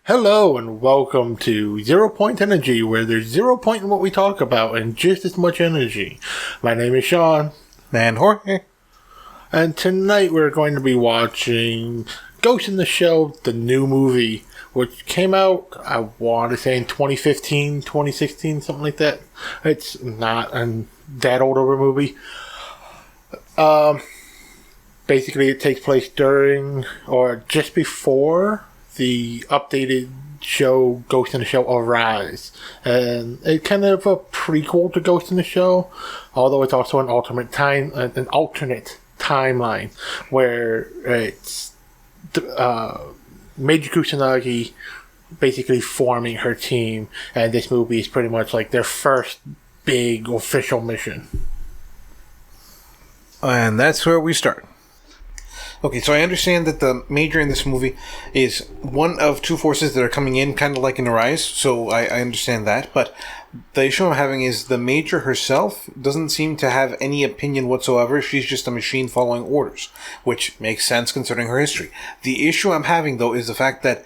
Hello and welcome to ZeroPoint Energy, where there's 0 point in what we talk about and just as much energy. My name is Sean. And Jorge. And tonight we're going to be watching Ghost in the Shell, the new movie, which came out, I want to say in 2015, 2016, something like that. It's not that old of a movie. Basically it takes place during or just before the updated show Ghost in the Shell Arise, and it's kind of a prequel to Ghost in the Shell, although it's also an alternate timeline where it's Major Kusanagi basically forming her team, and this movie is pretty much like their first big official mission. And that's where we start. Okay, so I understand that the Major in this movie is one of two forces that are coming in, kind of like in Arise, so I understand that. But the issue I'm having is the Major herself doesn't seem to have any opinion whatsoever. She's just a machine following orders, which makes sense considering her history. The issue I'm having, though, is the fact that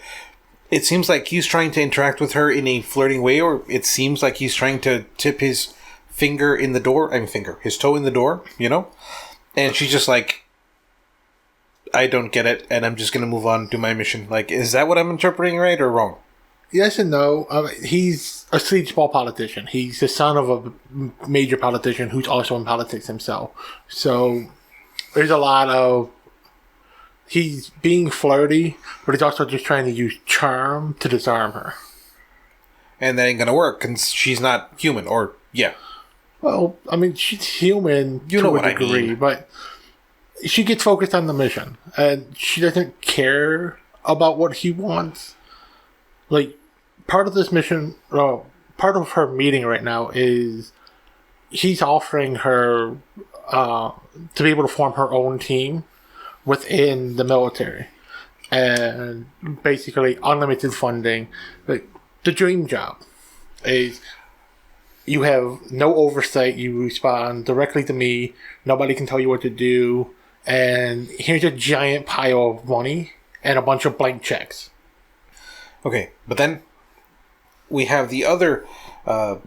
it seems like he's trying to interact with her in a flirting way, or it seems like he's trying to tip his his toe in the door, you know? And she's just like, I don't get it, and I'm just going to move on to my mission. Like, is that what I'm interpreting right or wrong? Yes and no. He's a sleazeball politician. He's the son of a major politician who's also in politics himself. So there's a lot of... He's being flirty, but he's also just trying to use charm to disarm her. And that ain't going to work, because she's not human, or, yeah. Well, I mean, she's human to a degree, but she gets focused on the mission, and she doesn't care about what he wants. Like, part of this mission, part of her meeting right now is he's offering her to be able to form her own team within the military, and basically unlimited funding. Like, the dream job is you have no oversight, you respond directly to me, nobody can tell you what to do, and here's a giant pile of money and a bunch of blank checks. Okay, but then we have the other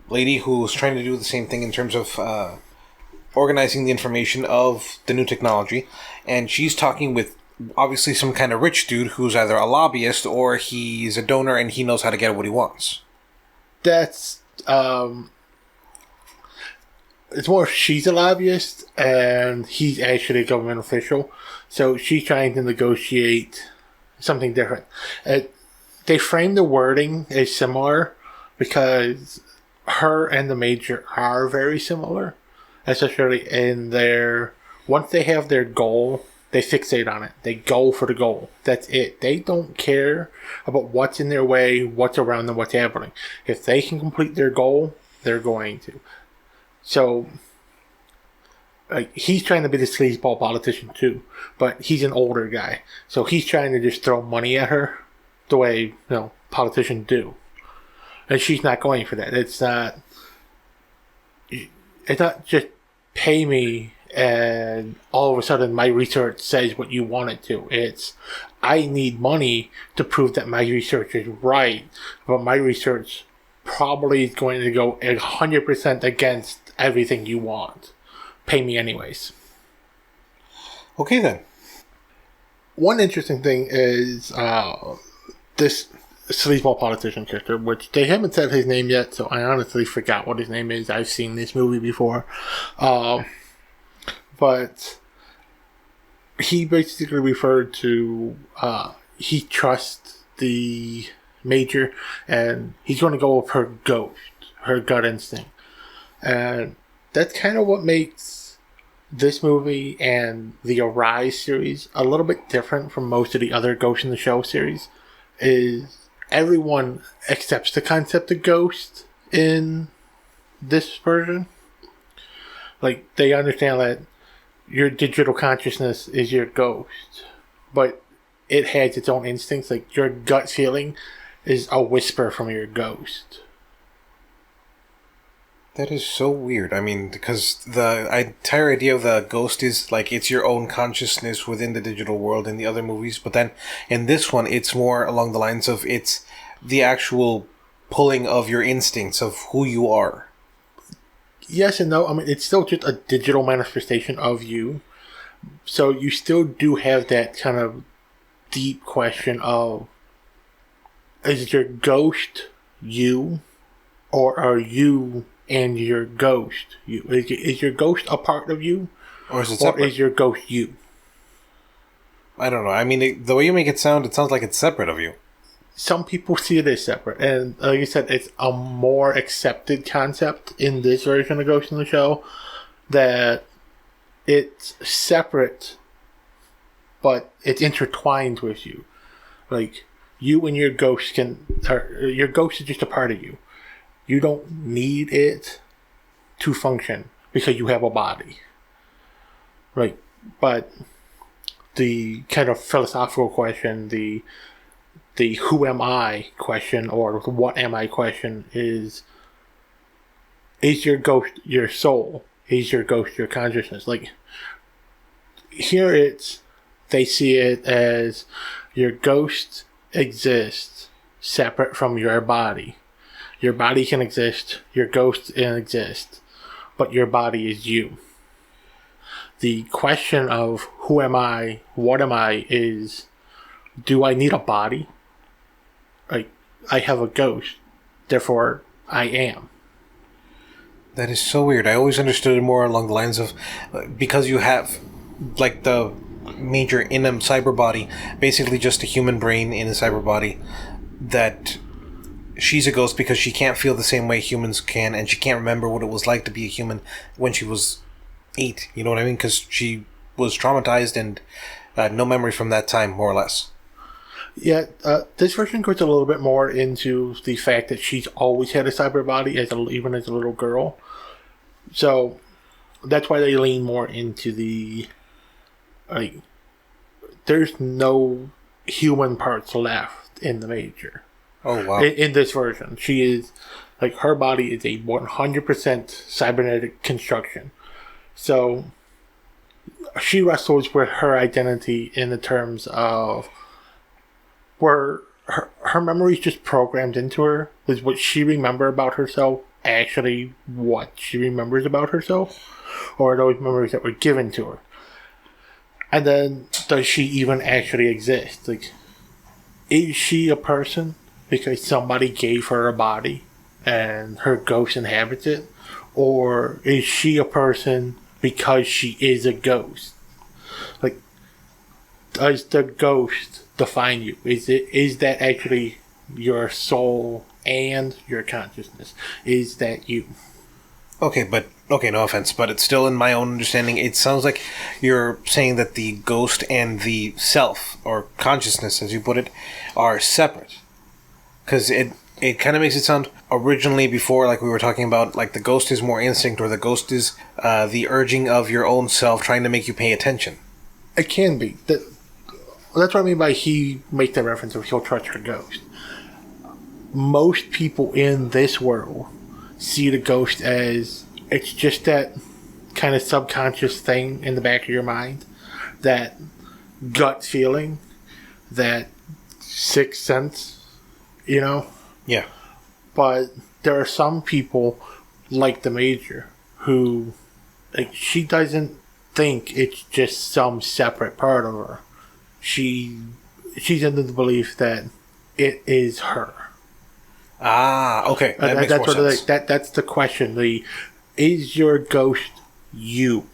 lady who's trying to do the same thing in terms of organizing the information of the new technology, and she's talking with obviously some kind of rich dude who's either a lobbyist or he's a donor and he knows how to get what he wants. That's... it's more she's a lobbyist and he's actually a government official, so she's trying to negotiate something different. They frame the wording as similar because her and the Major are very similar, especially in their... Once they have their goal, they fixate on it. They go for the goal. That's it. They don't care about what's in their way, what's around them, what's happening. If they can complete their goal, they're going to. So, he's trying to be the sleazeball politician too, but he's an older guy. So he's trying to just throw money at her the way, politicians do. And she's not going for that. It's not just pay me and all of a sudden my research says what you want it to. It's, I need money to prove that my research is right, but my research probably is going to go 100% against everything you want. Pay me anyways. Okay then. One interesting thing is this sleazeball politician character, which they haven't said his name yet, so I honestly forgot what his name is. I've seen this movie before. But he basically referred to he trusts the Major and he's going to go with her ghost, her gut instinct. And that's kind of what makes this movie and the Arise series a little bit different from most of the other Ghost in the Shell series, is everyone accepts the concept of ghost in this version. Like, they understand that your digital consciousness is your ghost, but it has its own instincts. Like, your gut feeling is a whisper from your ghost. That is so weird. I mean, because the entire idea of the ghost is like it's your own consciousness within the digital world in the other movies, but then in this one, it's more along the lines of it's the actual pulling of your instincts of who you are. Yes and no. I mean, it's still just a digital manifestation of you. So you still do have that kind of deep question of, is your ghost you, or are you and your ghost you? Is your ghost a part of you, or is it separate? Or is your ghost you? I don't know. I mean, the way you make it sounds like it's separate of you. Some people see it as separate, and like you said, it's a more accepted concept in this version of Ghost in the Shell that it's separate, but it's intertwined with you. Like, you and your ghost your ghost is just a part of you. You don't need it to function because you have a body. Right. But the kind of philosophical question, the who am I question, or what am I question is your ghost your soul? Is your ghost your consciousness? Like, here they see it as your ghost exists separate from your body. Your body can exist, your ghost can exist, but your body is you. The question of who am I, what am I, is, do I need a body? Like, I have a ghost, therefore I am. That is so weird. I always understood it more along the lines of, because you have, like, the major in a cyber body, basically just a human brain in a cyber body, that she's a ghost because she can't feel the same way humans can, and she can't remember what it was like to be a human when she was 8. You know what I mean? Because she was traumatized and no memory from that time, more or less. Yeah, this version goes a little bit more into the fact that she's always had a cyber body, even as a little girl. So that's why they lean more into the, like, there's no human parts left in the Major. Oh, wow. In this version. She is, like, her body is a 100% cybernetic construction. So she wrestles with her identity in the terms of where her memory is just programmed into her. Is what she remembers about herself actually what she remembers about herself? Or are those memories that were given to her? And then, does she even actually exist? Like, is she a person because somebody gave her a body and her ghost inhabits it? Or is she a person because she is a ghost? Like, does the ghost define you? Is that actually your soul and your consciousness? Is that you? Okay, no offense, but it's still, in my own understanding, it sounds like you're saying that the ghost and the self, or consciousness, as you put it, are separate. Because it kind of makes it sound, originally before, like we were talking about, like the ghost is more instinct, or the ghost is the urging of your own self trying to make you pay attention. It can be. That's what I mean by he make the reference of he'll trust her ghost. Most people in this world see the ghost as it's just that kind of subconscious thing in the back of your mind, that gut feeling, that sixth sense, you know? Yeah. But there are some people, like the Major, who, like, she doesn't think it's just some separate part of her. She's under the belief that it is her. Ah, okay. That makes more sense. That's the question. Is your ghost you?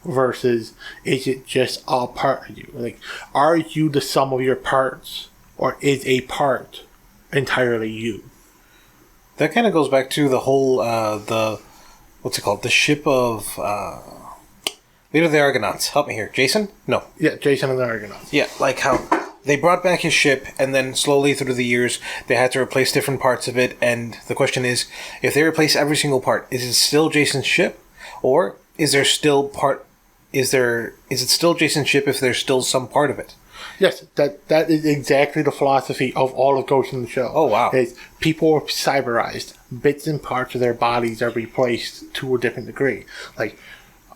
Versus, is it just a part of you? Like, are you the sum of your parts? Or is a part entirely you? That kind of goes back to the whole, what's it called? The ship of, Leader of the Argonauts. Help me here. Jason? No. Yeah, Jason and the Argonauts. Yeah, like how they brought back his ship, and then slowly through the years, they had to replace different parts of it, and the question is, if they replace every single part, is it still Jason's ship? Or is it still Jason's ship if there's still some part of it? Yes, that is exactly the philosophy of all of Ghost in the Shell. Oh, wow. Is people are cyberized. Bits and parts of their bodies are replaced to a different degree. Like,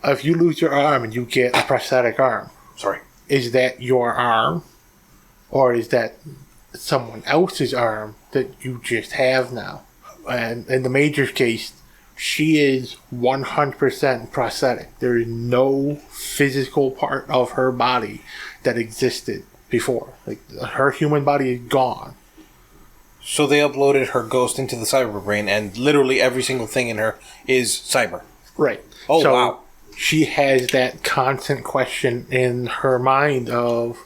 if you lose your arm and you get a prosthetic arm, is that your arm? Or is that someone else's arm that you just have now? And in the Major's case, she is 100% prosthetic. There is no physical part of her body that existed before. Like, her human body is gone. So they uploaded her ghost into the cyber brain, and literally every single thing in her is cyber. Right. Oh, so wow. She has that constant question in her mind of,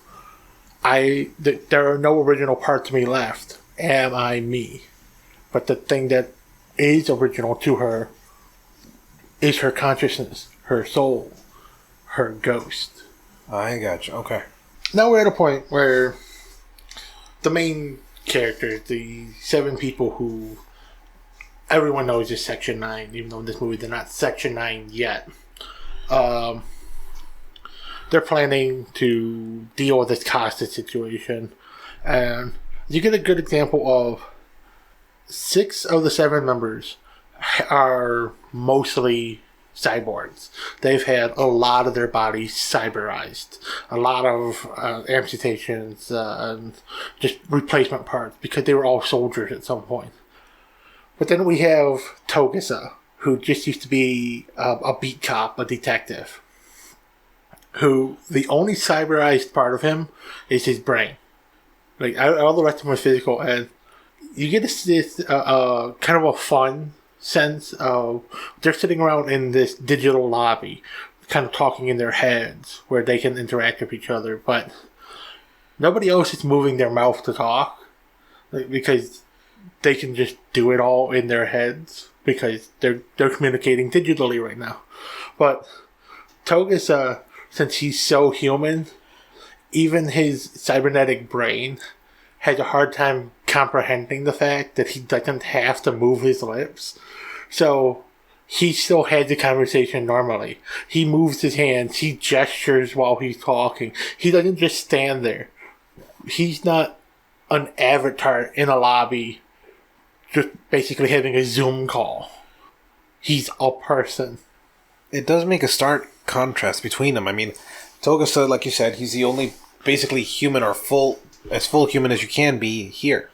there are no original parts of me left. Am I me? But the thing that is original to her is her consciousness, her soul, her ghost. I gotcha. Okay. Now we're at a point where the main characters, the 7 people who everyone knows is Section 9, even though in this movie they're not Section 9 yet. They're planning to deal with this hostage situation. And you get a good example of 6 of the 7 members are mostly cyborgs. They've had a lot of their bodies cyberized. A lot of amputations and just replacement parts because they were all soldiers at some point. But then we have Togasa, who just used to be a beat cop, a detective, who the only cyberized part of him is his brain. Like, all the rest of him is physical, and you get this kind of a fun sense of they're sitting around in this digital lobby, kind of talking in their heads, where they can interact with each other, but nobody else is moving their mouth to talk, like, because they can just do it all in their heads because they're communicating digitally right now. But Togasa, since he's so human, even his cybernetic brain has a hard time comprehending the fact that he doesn't have to move his lips. So he still has the conversation normally. He moves his hands, he gestures while he's talking. He doesn't just stand there. He's not an avatar in a lobby just basically having a Zoom call. He's a person. It does make a stark contrast between them. I mean, Togasa, like you said, he's the only basically human or full human as you can be here.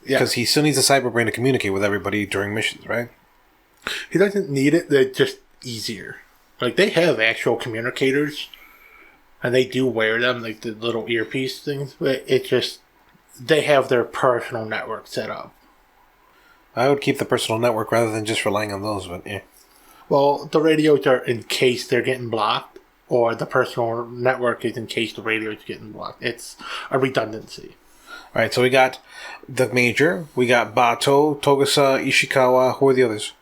Yeah. Because he still needs a cyber brain to communicate with everybody during missions, right? He doesn't need it, they're just easier. Like, they have actual communicators, and they do wear them, like the little earpiece things, but it just, they have their personal network set up. I would keep the personal network rather than just relying on those, but yeah. Well, the radios are in case they're getting blocked, or the personal network is in case the radio is getting blocked. It's a redundancy. Alright, so we got the Major, we got Bato, Togasa, Ishikawa. Who are the others?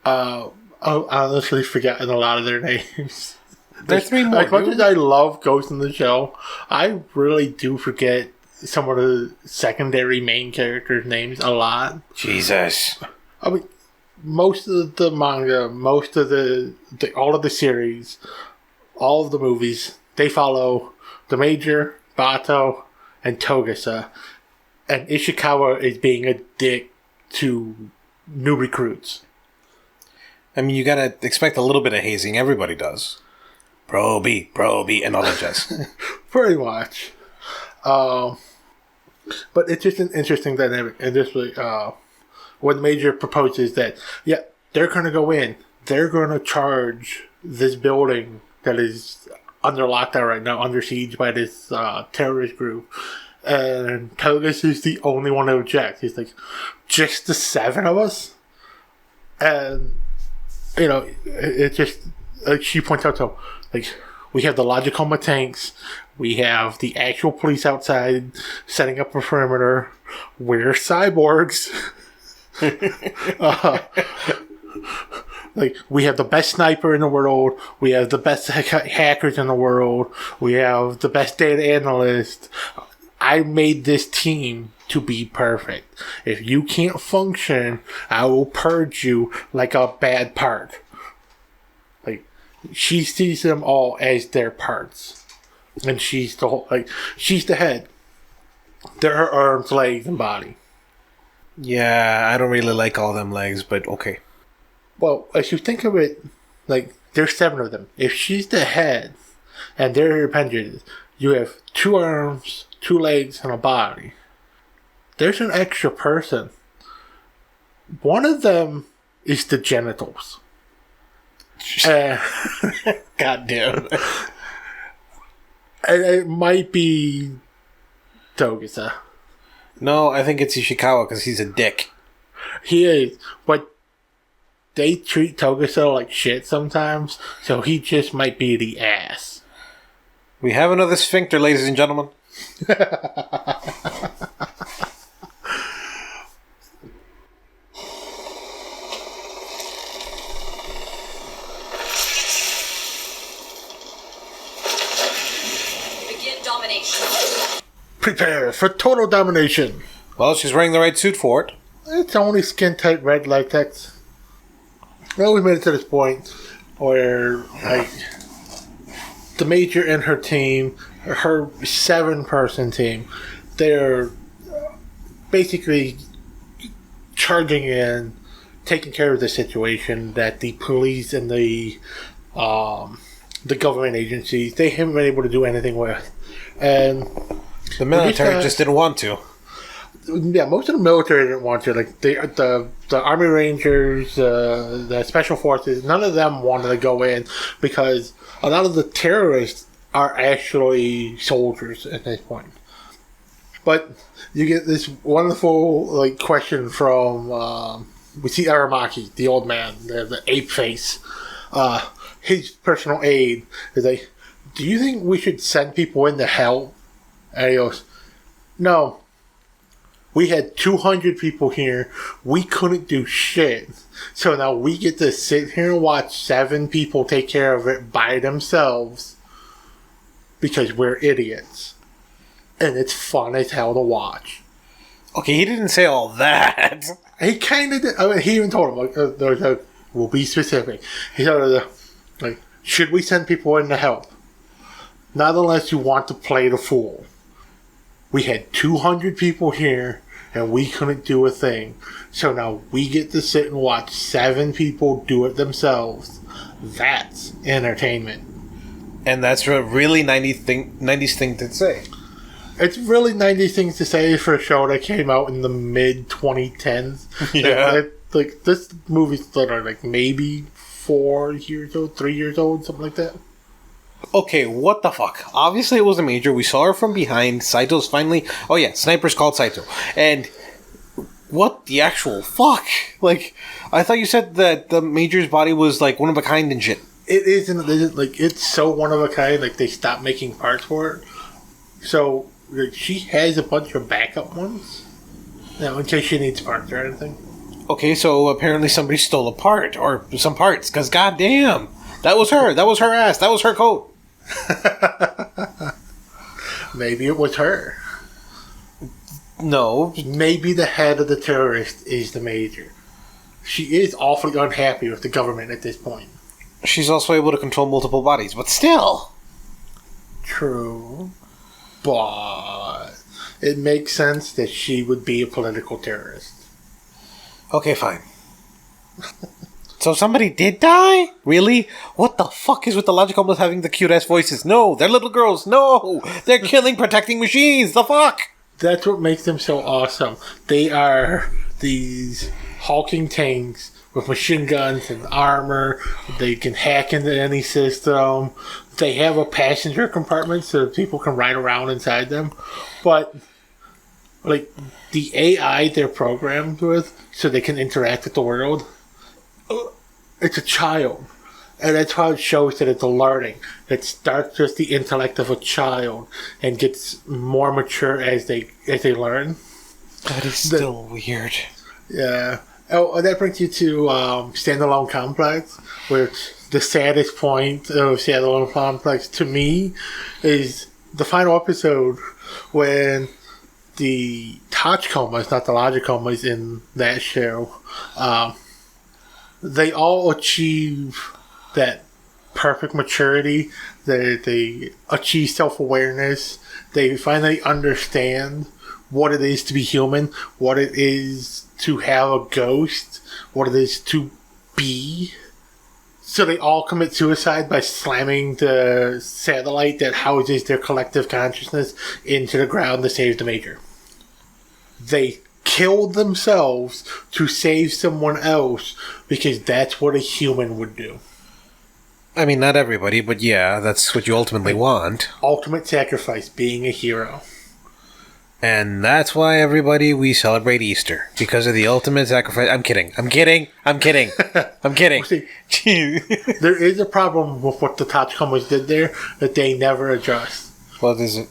I've honestly forgotten a lot of their names. There's 3 more. As much as I love Ghost in the Shell, I really do forget some of the secondary main characters' names a lot. Jesus. I mean, most of the manga, most of the all of the series, all of the movies, they follow the Major, Bato, and Togasa. And Ishikawa is being a dick to new recruits. I mean, you gotta expect a little bit of hazing. Everybody does. Proby, and all that jazz. Pretty much. But it's just an interesting dynamic. And just like, when the Major proposes that, yeah, they're going to go in. They're going to charge this building that is under lockdown right now, under siege by this terrorist group. And Togus is the only one to object. He's like, just the 7 of us? And, you know, it just, like she points out to, like, we have the Logicoma tanks, we have the actual police outside setting up a perimeter, we're cyborgs. Like, we have the best sniper in the world, we have the best hackers in the world, we have the best data analyst. I made this team to be perfect. If you can't function, I will purge you like a bad part. Like, she sees them all as their parts. and she's she's the head. They're her arms, legs, and body. Yeah, I don't really like all them legs, but okay. Well, if you think of it, there's 7 of them. If she's the head, and they're her appendages, you have 2 arms, 2 legs, and a body. There's an extra person. One of them is the genitals. God damn. It might be Togusa. No, I think it's Ishikawa because he's a dick. He is, but they treat Togusa like shit sometimes, so he just might be the ass. We have another sphincter, ladies and gentlemen. Begin domination. Prepare for total domination. Well, she's wearing the right suit for it. It's only skin-tight red latex. Well, we made it to this point where, the Major and her team, her 7-person team, they're basically charging in, taking care of the situation that the police and the government agencies, they haven't been able to do anything with. And the military just didn't want to. Yeah, most of the military didn't want to. The Army Rangers, the Special Forces, none of them wanted to go in because a lot of the terrorists are actually soldiers at this point. But you get this wonderful question from we see Aramaki, the old man, the ape face. His personal aide is like, "Do you think we should send people into hell?" And he goes, "No. We had 200 people here. We couldn't do shit. So now we get to sit here and watch 7 people take care of it by themselves because we're idiots. And it's fun as hell to watch." Okay, he didn't say all that. He kind of did. I mean, he even told him, we'll be specific. He said, should we send people in to help? Not unless you want to play the fool. We had 200 people here, and we couldn't do a thing. So now we get to sit and watch 7 people do it themselves. That's entertainment. And that's a really 90s thing to say. It's really 90s things to say for a show that came out in the mid-2010s. Yeah. This movie's literally maybe 4 years old, 3 years old, something like that. Okay, what the fuck? Obviously it was a Major. We saw her from behind. Saito's finally... Oh yeah, Sniper's called Saito. And what the actual fuck? I thought you said that the Major's body was one of a kind and shit. It isn't. It's so one of a kind. They stopped making parts for it. So she has a bunch of backup ones. In case she needs parts or anything. Okay, so apparently somebody stole a part or some parts. Because goddamn, that was her. That was her ass. That was her coat. Maybe it was her. No. Maybe the head of the terrorist is the Major. She is awfully unhappy with the government at this point. She's also able to control multiple bodies, but still. True. But it makes sense that she would be a political terrorist. Okay, fine. So somebody did die? Really? What the fuck is with the logic almost having the cute-ass voices? No, they're little girls. No! They're killing protecting machines. The fuck? That's what makes them so awesome. They are these hulking tanks with machine guns and armor. They can hack into any system. They have a passenger compartment so that people can ride around inside them. But, the AI they're programmed with so they can interact with the world, it's a child. And that's how it shows that it's a learning. It starts with the intellect of a child and gets more mature as they learn. That is still weird. Yeah. Oh, that brings you to Standalone Complex, which the saddest point of Standalone Complex to me is the final episode when the Tachikomas, not the Logikomas in that show, they all achieve that perfect maturity. They achieve self-awareness. They finally understand what it is to be human, what it is to have a ghost, what it is to be. So they all commit suicide by slamming the satellite that houses their collective consciousness into the ground to save the Major. They killed themselves to save someone else because that's what a human would do. I mean, not everybody, but yeah, that's what you ultimately want. Ultimate sacrifice, being a hero. And that's why we celebrate Easter. Because of the ultimate sacrifice. I'm kidding. See, there is a problem with what the Tachikomas did there that they never addressed. What is it?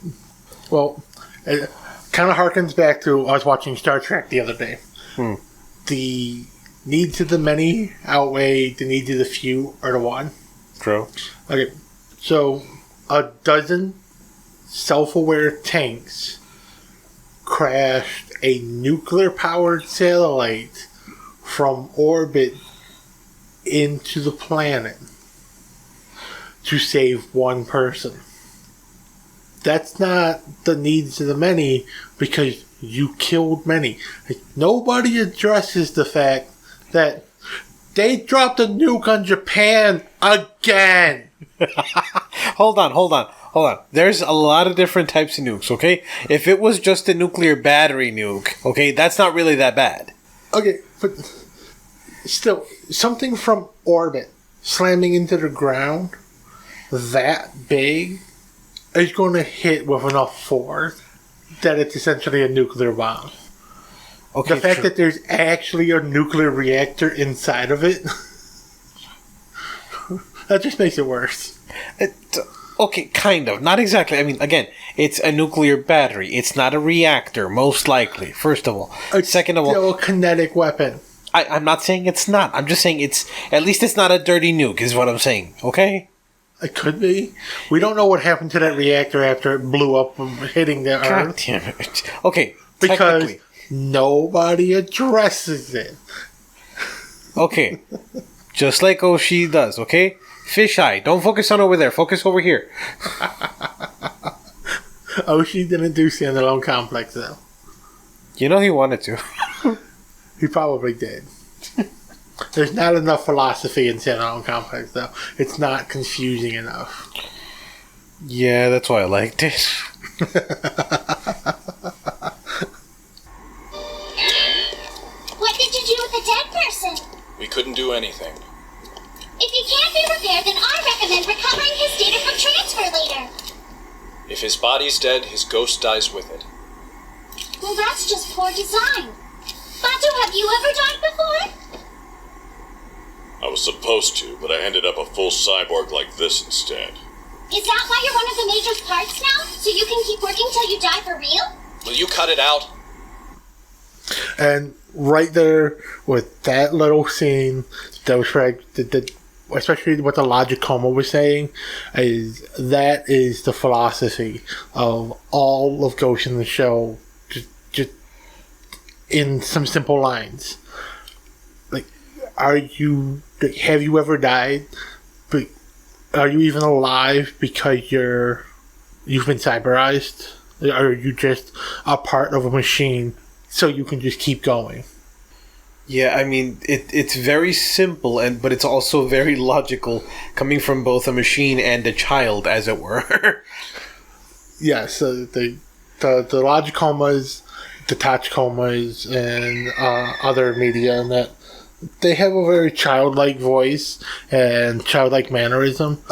Well, it kind of harkens back to, I was watching Star Trek the other day. The needs of the many outweigh the needs of the few or the one. True. Okay, so a dozen self-aware tanks crashed a nuclear-powered satellite from orbit into the planet to save one person. That's not the needs of the many because you killed many. Nobody addresses the fact that they dropped a nuke on Japan again. Hold on. There's a lot of different types of nukes, okay? If it was just a nuclear battery nuke, okay, that's not really that bad. Okay, but still, something from orbit slamming into the ground that big is going to hit with enough force that it's essentially a nuclear bomb. Okay, the fact that there's actually a nuclear reactor inside of it, that just makes it worse. Okay, kind of. Not exactly. I mean, again, it's a nuclear battery. It's not a reactor, most likely, first of all. Second of all, still a kinetic weapon. I'm not saying it's not. I'm just saying at least it's not a dirty nuke, is what I'm saying, okay? It could be. We don't know what happened to that reactor after it blew up from hitting the Earth. God damn it. Okay, because nobody addresses it. Okay. Just like Oshii does, okay? Fisheye. Don't focus on over there. Focus over here. Oshii didn't do standalone complex, though. You know he wanted to. He probably did. There's not enough philosophy in standalone complex, though. It's not confusing enough. Yeah, that's why I liked it. What did you do with the dead person? We couldn't do anything. If he can't be repaired, then I recommend recovering his data from transfer later. If his body's dead, his ghost dies with it. Well, that's just poor design. Batu, have you ever died before? I was supposed to, but I ended up a full cyborg like this instead. Is that why you're one of the Major's parts now? So you can keep working till you die for real? Will you cut it out? And right there with that little scene, that was especially what the Logic Coma was saying, that is the philosophy of all of Ghost in the Shell, just in some simple lines. Like, have you ever died? But are you even alive because you've been cyberized? Or are you just a part of a machine so you can just keep going? Yeah, I mean, it's very simple, but it's also very logical, coming from both a machine and a child, as it were. Yes, the Logic Comas, the Touch Comas, and other media, and that they have a very childlike voice and childlike mannerism.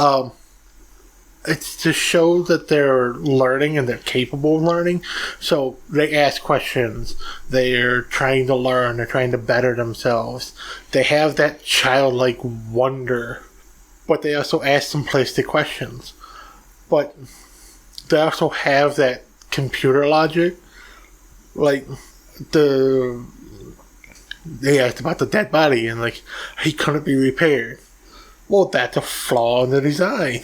It's to show that they're learning and they're capable of learning. So they ask questions. They're trying to learn. They're trying to better themselves. They have that childlike wonder. But they also ask simplistic questions. But they also have that computer logic. Like, they asked about the dead body and, like, he couldn't be repaired. Well, that's a flaw in the design.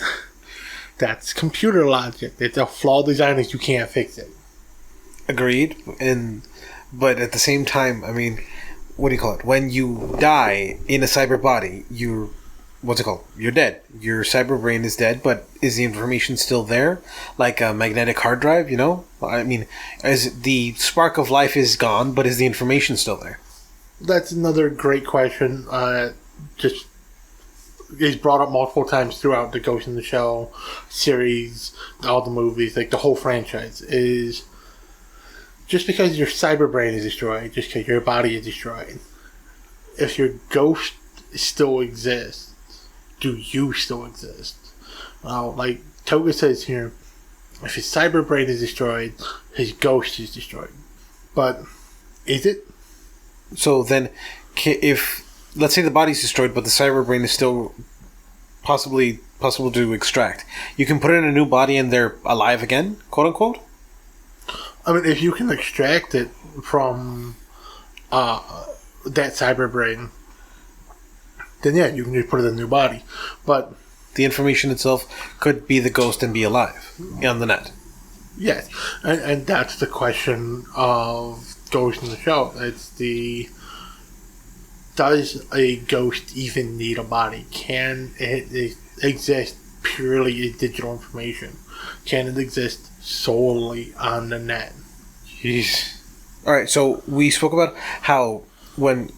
That's computer logic. It's a flawed design if you can't fix it. Agreed. But at the same time, I mean, what do you call it? When you die in a cyber body, you're what's it called? You're dead. Your cyber brain is dead, but is the information still there? Like a magnetic hard drive, you know? I mean, as the spark of life is gone, but is the information still there? That's another great question. Just is brought up multiple times throughout the Ghost in the Shell series, all the movies, like the whole franchise, is just because your cyber brain is destroyed, just because your body is destroyed, if your ghost still exists, do you still exist? Like Toga says here, if his cyber brain is destroyed, his ghost is destroyed. But is it? So then, if let's say the body's destroyed, but the cyber brain is still possible to extract, you can put it in a new body and they're alive again, quote unquote. I mean, if you can extract it from that cyber brain, then yeah, you can just put it in a new body. But the information itself could be the ghost and be alive on the net. Yes, and that's the question of Ghost in the Shell. It's does a ghost even need a body? Can it exist purely as digital information? Can it exist solely on the net? Jeez. Alright, so we spoke about how when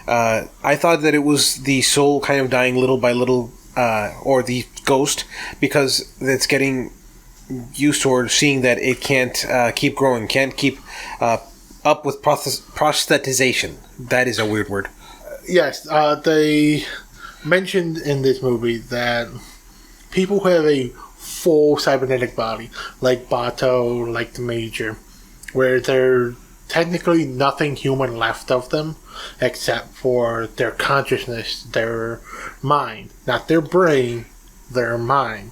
I thought that it was the soul kind of dying little by little, or the ghost, because it's getting used to seeing that it can't keep growing, can't keep up with prosthetization. That is a weird word. Yes, they mentioned in this movie that people who have a full cybernetic body, like Bato, like the Major, where there's technically nothing human left of them except for their consciousness, their mind. Not their brain, their mind.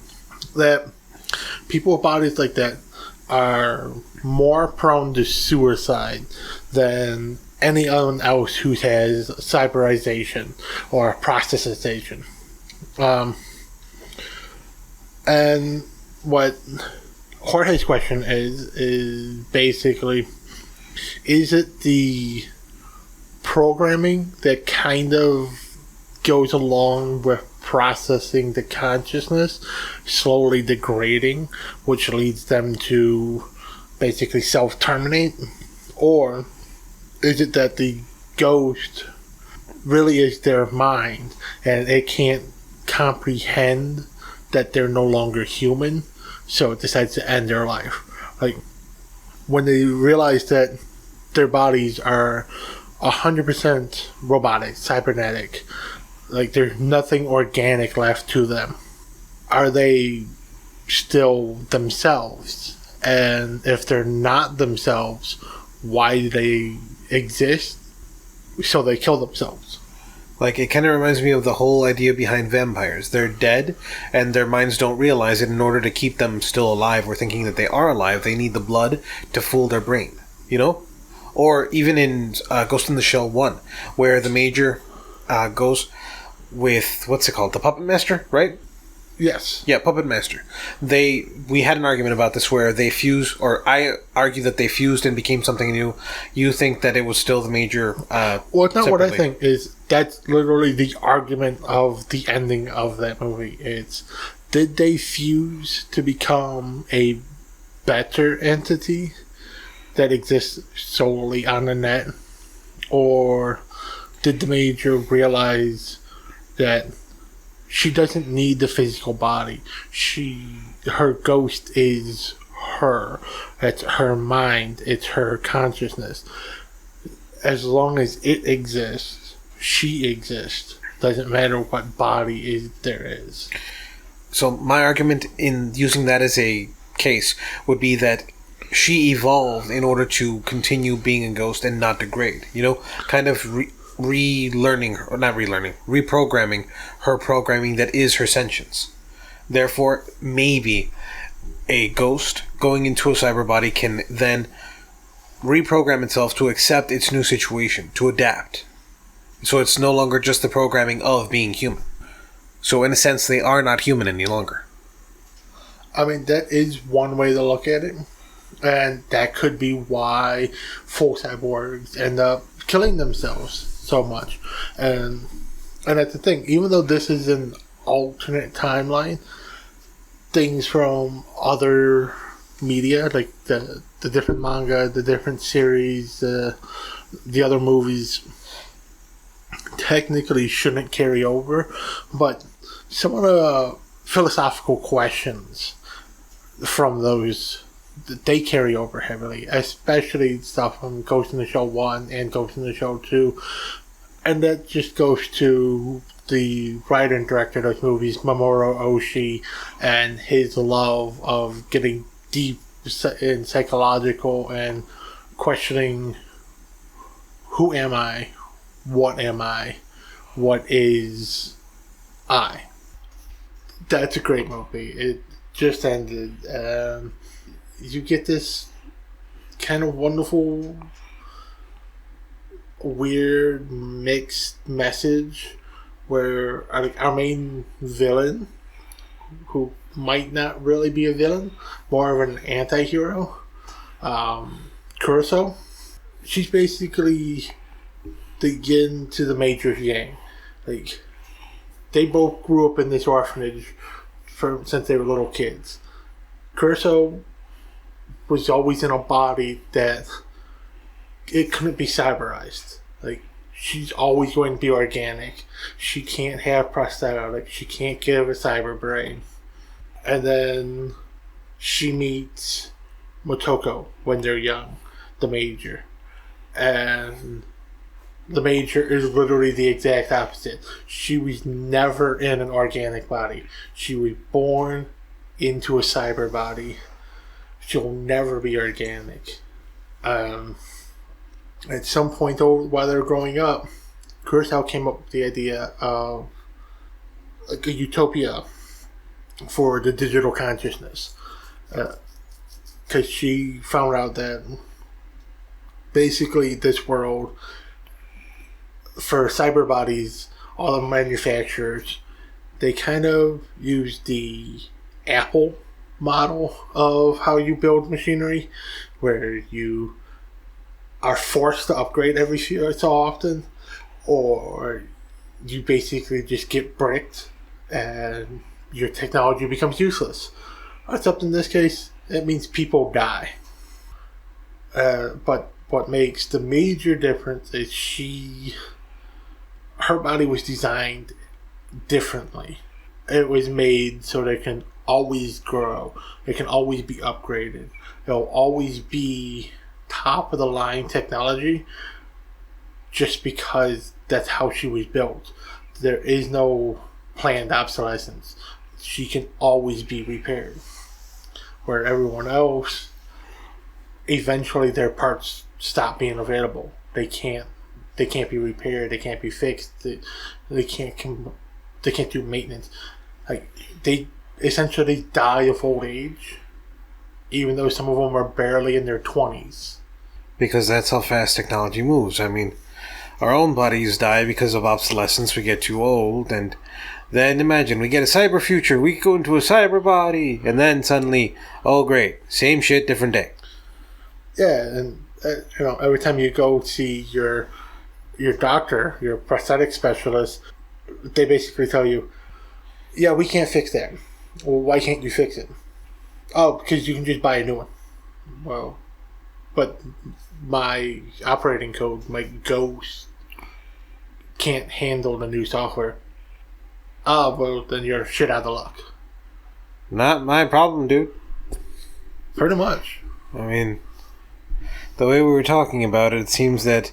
That people with bodies like that are more prone to suicide than anyone else who has cyberization or processization. And what Jorge's question is basically, is it the programming that kind of goes along with processing the consciousness, slowly degrading, which leads them to basically self-terminate? Or is it that the ghost really is their mind and it can't comprehend that they're no longer human, so it decides to end their life? Like, when they realize that their bodies are 100% robotic, cybernetic, like there's nothing organic left to them, are they still themselves? And if they're not themselves, why do they exist? So they kill themselves. Like, it kind of reminds me of the whole idea behind vampires. They're dead, and their minds don't realize it. In order to keep them still alive or thinking that they are alive, they need the blood to fool their brain, you know? Or even in Ghost in the Shell 1, where the Major goes with, what's it called? The Puppet Master, right? Yes. Yeah, Puppet Master. We had an argument about this where they fused, or I argue that they fused and became something new. You think that it was still the Major. Well, it's not separately. What I think is that's literally the argument of the ending of that movie. It's, did they fuse to become a better entity that exists solely on the net? Or did the Major realize that she doesn't need the physical body? Her ghost is her. It's her mind. It's her consciousness. As long as it exists, she exists. Doesn't matter what body there is. So my argument in using that as a case would be that she evolved in order to continue being a ghost and not degrade. You know, kind of reprogramming her programming that is her sentience. Therefore, maybe a ghost going into a cyber body can then reprogram itself to accept its new situation, to adapt. So it's no longer just the programming of being human. So in a sense, they are not human any longer. I mean, that is one way to look at it. And that could be why full cyborgs end up killing themselves so much. And And that's the thing, even though this is an alternate timeline, things from other media, like the different manga, the different series, the other movies, technically shouldn't carry over, but some of the philosophical questions from those, they carry over heavily, especially stuff from Ghost in the Shell 1 and Ghost in the Shell 2. And that just goes to the writer and director of those movies, Mamoru Oshii, and his love of getting deep and psychological and questioning, who am I? What am I? What is I? That's a great movie. It just ended. You get this kind of wonderful, weird, mixed message where our main villain, who might not really be a villain, more of an anti-hero, Kuroso, she's basically the yin to the Major's yang. Like, they both grew up in this orphanage since they were little kids. Kuroso was always in a body that it couldn't be cyberized. Like, she's always going to be organic. She can't have prosthetic. She can't give a cyber brain. And then she meets Motoko when they're young, the Major. And the Major is literally the exact opposite. She was never in an organic body. She was born into a cyber body. She'll never be organic. At some point, though, while they're growing up, Kurosawa came up with the idea of like a utopia for the digital consciousness. Because she found out that basically this world, for cyber bodies, all the manufacturers, they kind of use the Apple model of how you build machinery, where you are forced to upgrade every so often, or you basically just get bricked and your technology becomes useless. Except in this case, it means people die. But what makes the major difference is her body was designed differently. It was made so that it can always grow. It can always be upgraded. It'll always be top of the line technology just because that's how she was built. There is no planned obsolescence. She can always be repaired. Where everyone else, eventually their parts stop being available. They can't be repaired. They can't be fixed. They can't do maintenance. Like, they essentially die of old age, even though some of them are barely in their 20s. Because that's how fast technology moves. I mean, our own bodies die because of obsolescence. We get too old, and then imagine we get a cyber future. We go into a cyber body, and then suddenly, oh great, same shit, different day. Yeah, and every time you go see your doctor, your prosthetic specialist, they basically tell you, yeah, we can't fix that. Well, why can't you fix it? Oh, because you can just buy a new one. Well, but my operating code, my Ghost, can't handle the new software. Oh, well, then you're shit out of luck. Not my problem, dude. Pretty much. I mean, the way we were talking about it, it seems that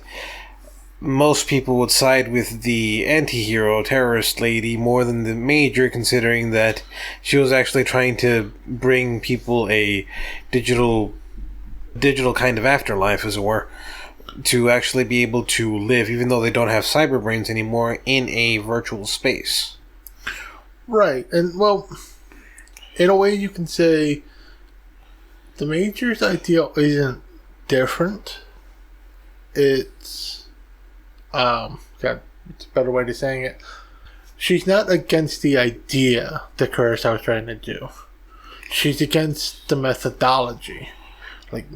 most people would side with the anti-hero terrorist lady more than the major, considering that she was actually trying to bring people a digital kind of afterlife, as it were, to actually be able to live, even though they don't have cyber brains anymore, in a virtual space. Right, and well, in a way you can say the major's ideal isn't different. It's it's a better way to saying it. She's not against the idea that Kurosawa's trying to do. She's against the methodology. Like,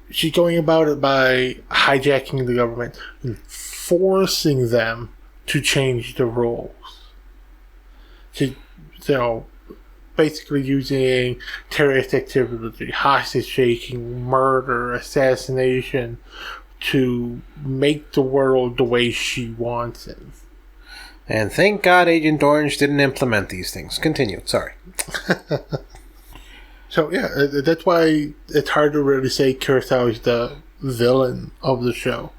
she's going about it by hijacking the government and forcing them to change the rules. Basically using terrorist activity, hostage taking, murder, assassination to make the world the way she wants it. And thank God Agent Orange didn't implement these things. Continue. Sorry. So, yeah, that's why it's hard to really say Kurosawa is the villain of the show.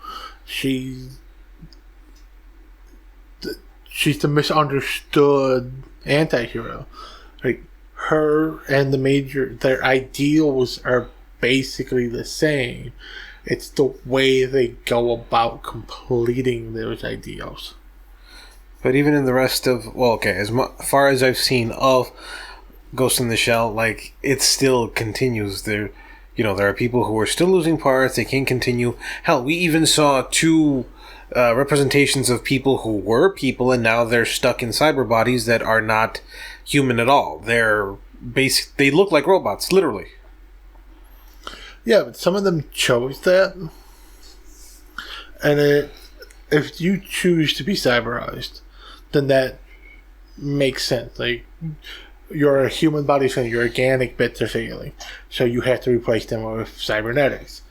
She's the misunderstood anti-hero. Like, her and the Major, their ideals are basically the same. It's the way they go about completing those ideals. But even in the rest of, as far as I've seen of Ghost in the Shell, like, it still continues. There are people who are still losing parts. They can't continue. Hell, we even saw 2 representations of people who were people, and now they're stuck in cyber bodies that are not human at all. They look like robots, literally. Yeah, but some of them chose that, and if you choose to be cyberized, then that makes sense. Like, your human body's failing, your organic bits are failing, so you have to replace them with cybernetics.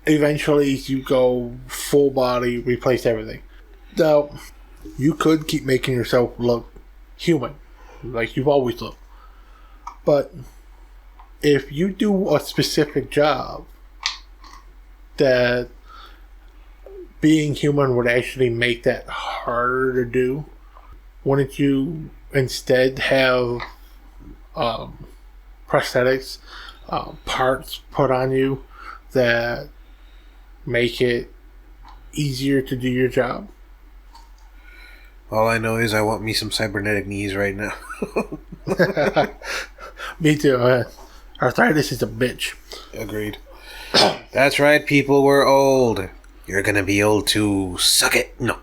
Eventually, you go full body, replace everything. Now, you could keep making yourself look human, like you've always looked. But if you do a specific job that being human would actually make that harder to do, wouldn't you instead have prosthetics, parts put on you that make it easier to do your job? All I know is I want me some cybernetic knees right now. Me too. Arthritis is a bitch. Agreed. That's right, people. We're old. You're gonna be old too. Suck it. No.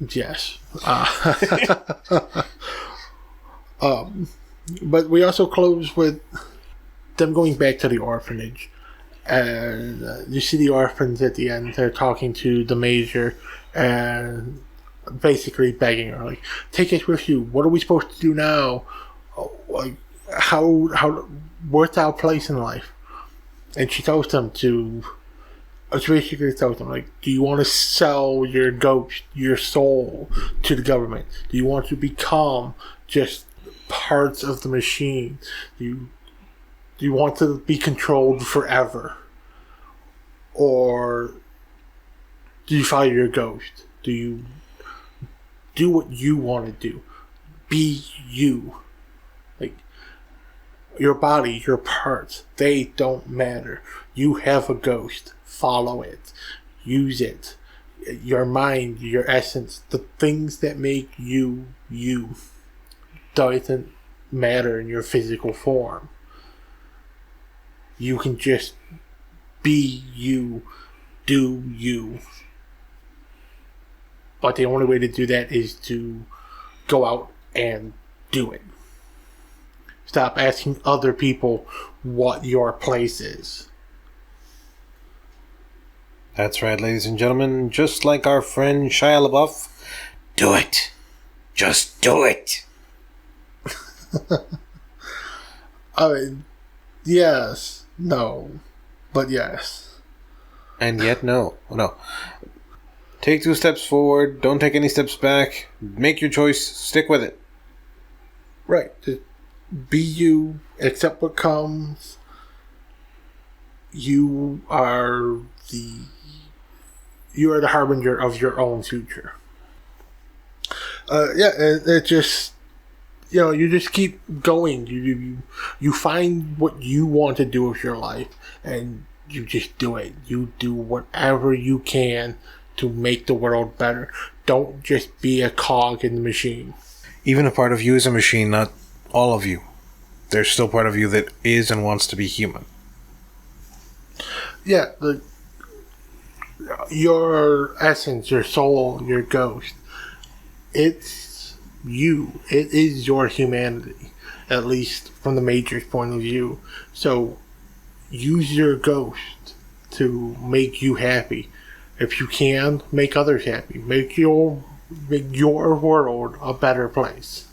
Yes. But we also close with them going back to the orphanage. And you see the orphans at the end. They're talking to the Major and basically begging her, like, take us with you. What are we supposed to do now? Like, what's our place in life? And she tells them like, do you want to sell your ghost, your soul, to the government? Do you want to become just parts of the machine? Do you want to be controlled forever? Or do you follow your ghost? Do you do what you want to do? Be you. Like, your body, your parts, they don't matter. You have a ghost. Follow it. Use it. Your mind, your essence, the things that make you, you, doesn't matter in your physical form. You can just be you, do you. But the only way to do that is to go out and do it. Stop asking other people what your place is. That's right, ladies and gentlemen. Just like our friend Shia LaBeouf, do it. Just do it. I mean, yes, no, but yes. And yet no. No. Take 2 steps forward. Don't take any steps back. Make your choice. Stick with it. Right. Just be you. Accept what comes. You are the harbinger of your own future. It just, you just keep going. You find what you want to do with your life, and you just do it. You do whatever you can to make the world better. Don't just be a cog in the machine. Even a part of you is a machine, not all of you. There's still part of you that is and wants to be human. Yeah, your essence, your soul, your ghost, it's you. It is your humanity, at least from the Major's point of view. So use your ghost to make you happy. If you can, make others happy. Make your world a better place.